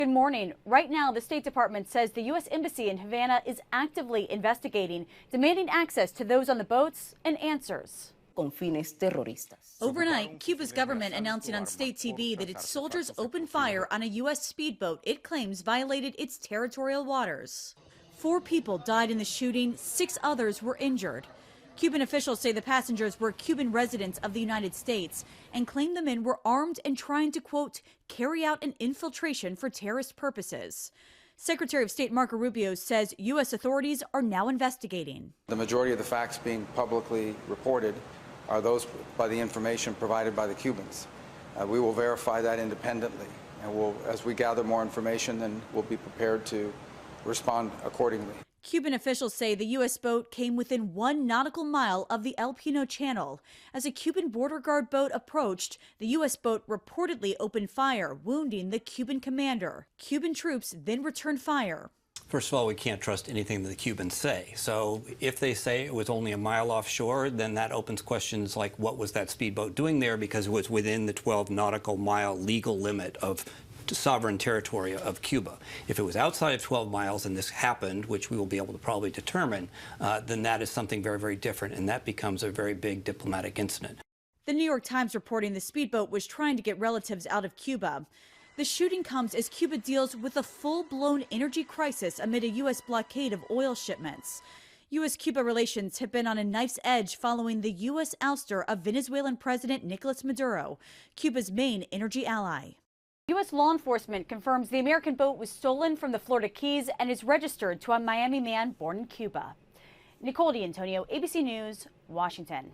Good morning. Right now, the State Department says the U.S. Embassy in Havana is actively investigating, demanding access to those on the boats and answers. Con fines terroristas. Overnight, Cuba's government announcing on state TV that its soldiers opened fire on a U.S. speedboat it claims violated its territorial waters. 4 people died in the shooting, 6 others were injured. Cuban officials say the passengers were Cuban residents of the United States and claim the men were armed and trying to, quote, carry out an infiltration for terrorist purposes. Secretary of State Marco Rubio says U.S. authorities are now investigating. The majority of the facts being publicly reported are those by the information provided by the Cubans. We will verify that independently, and as we gather more information, then we'll be prepared to respond accordingly. Cuban officials say the U.S. boat came within 1 nautical mile of the El Pino Channel. As a Cuban border guard boat approached, the U.S. boat reportedly opened fire, wounding the Cuban commander. Cuban troops then returned fire. First of all, we can't trust anything that the Cubans say. So if they say it was only a mile offshore, then that opens questions like what was that speedboat doing there, because it was within the 12 nautical mile legal limit of sovereign territory of Cuba. If it was outside of 12 miles and this happened, which we will be able to probably determine, then that is something very, very different, and that becomes a very big diplomatic incident. The New York Times reporting the speedboat was trying to get relatives out of Cuba. The shooting comes as Cuba deals with a full-blown energy crisis amid a U.S. blockade of oil shipments. U.S.-Cuba relations have been on a knife's edge following the U.S. ouster of Venezuelan President Nicolas Maduro, Cuba's main energy ally. U.S. law enforcement confirms the American boat was stolen from the Florida Keys and is registered to a Miami man born in Cuba. Nicole D'Antonio, ABC News, Washington.